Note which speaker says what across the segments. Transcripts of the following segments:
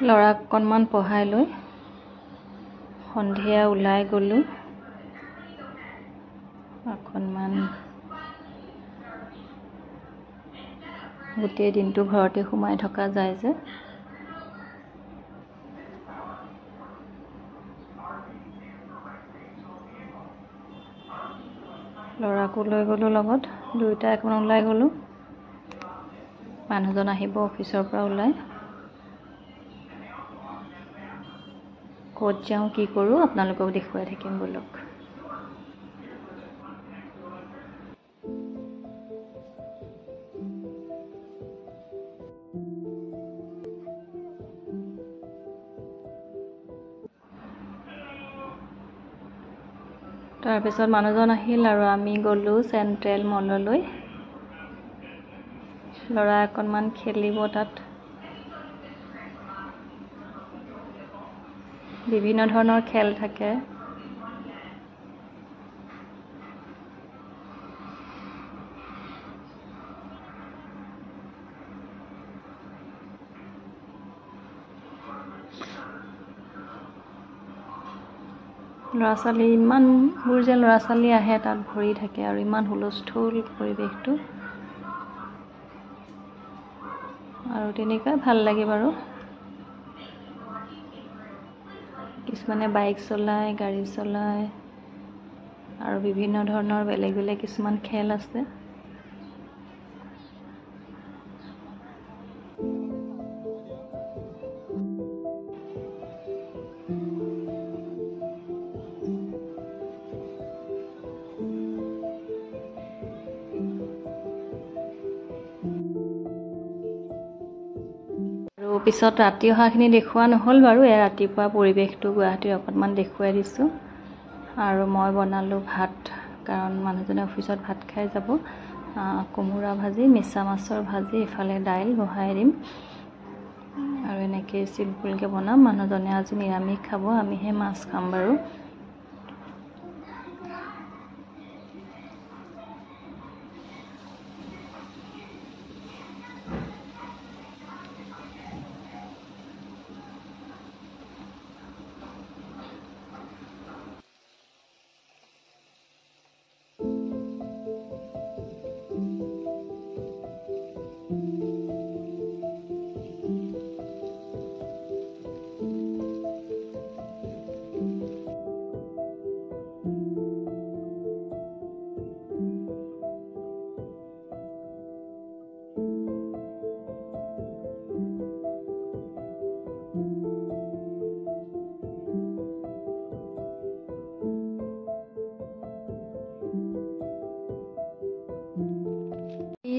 Speaker 1: ল'ৰাক অকণমান পঢ়াই লৈ সন্ধিয়া ওলাই গ'লোঁ। অকণমান গোটেই দিনটো ঘৰতে সোমাই থকা যায় যে। ল'ৰাকো লৈ গ'লোঁ লগত, দুয়োটাই অকণমান ওলাই গ'লোঁ। মানুহজন আহিব অফিচৰ পৰা ওলাই। ক'ত যাওঁ কি কৰোঁ আপোনালোকক দেখুৱাই থাকিম ব'লক। তাৰপিছত মানুহজন আহিল আৰু আমি গ'লোঁ চেণ্ট্ৰেল মললৈ। ল'ৰা অকণমান খেলিব তাত। বিভিন্ন ধৰণৰ খেল থাকে। ল'ৰা-ছোৱালী ইমানবোৰ যে ল'ৰা-ছোৱালী আহে তাত ভৰি থাকে আৰু ইমান হুলস্থুল পৰিৱেশটো। আৰু তেনেকুৱাই ভাল লাগে বাৰু। কিছুমানে বাইক চলায়, গাড়ী চলায় আৰু বিভিন্ন ধৰণৰ বেলেগ বেলেগ কিছুমান খেল আছে। আৰু পিছত ৰাতি অহাখিনি দেখুওৱা নহ'ল বাৰু। ৰাতিপুৱা পৰিৱেশটো গুৱাহাটীৰ অকণমান দেখুৱাই দিছোঁ। আৰু মই বনালোঁ ভাত, কাৰণ মানুহজনে অফিচত ভাত খাই যাব। কোমোৰা ভাজি, মিছা মাছৰ ভাজি, ইফালে দাইল বহাই দিম আৰু এনেকৈ চিম্পুলকৈ বনাম। মানুহজনে আজি নিৰামিষ খাব, আমিহে মাছ খাম বাৰু।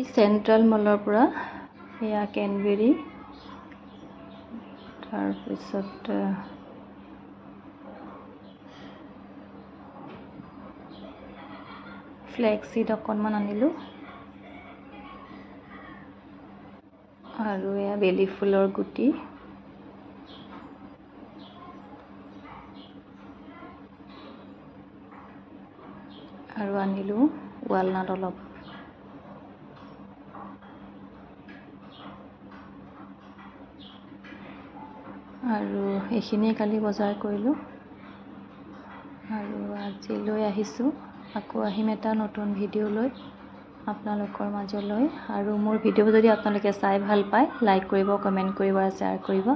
Speaker 1: চেণ্ট্ৰেল মলৰ পৰা এয়া কেনবেৰী, তাৰপিছত ফ্লেক্সিড অকণমান আনিলোঁ আৰু এয়া বেলি ফুলৰ গুটি। আৰু আনিলোঁ ৱালনাট অলপ। আৰু এইখিনিয়ে কালি বজাৰ কৰিলোঁ আৰু আজি লৈ আহিছোঁ। আকৌ আহিম এটা নতুন ভিডিঅ' লৈ আপোনালোকৰ মাজলৈ। আৰু মোৰ ভিডিঅ' যদি আপোনালোকে চাই ভাল পায়, লাইক কৰিব, কমেণ্ট কৰিব আৰু শ্বেয়াৰ কৰিব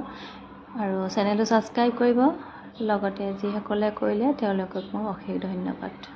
Speaker 1: আৰু চেনেলটো ছাবস্ক্ৰাইব কৰিব। লগতে যিসকলে কৰিলে তেওঁলোকক মোৰ অশেষ ধন্যবাদ।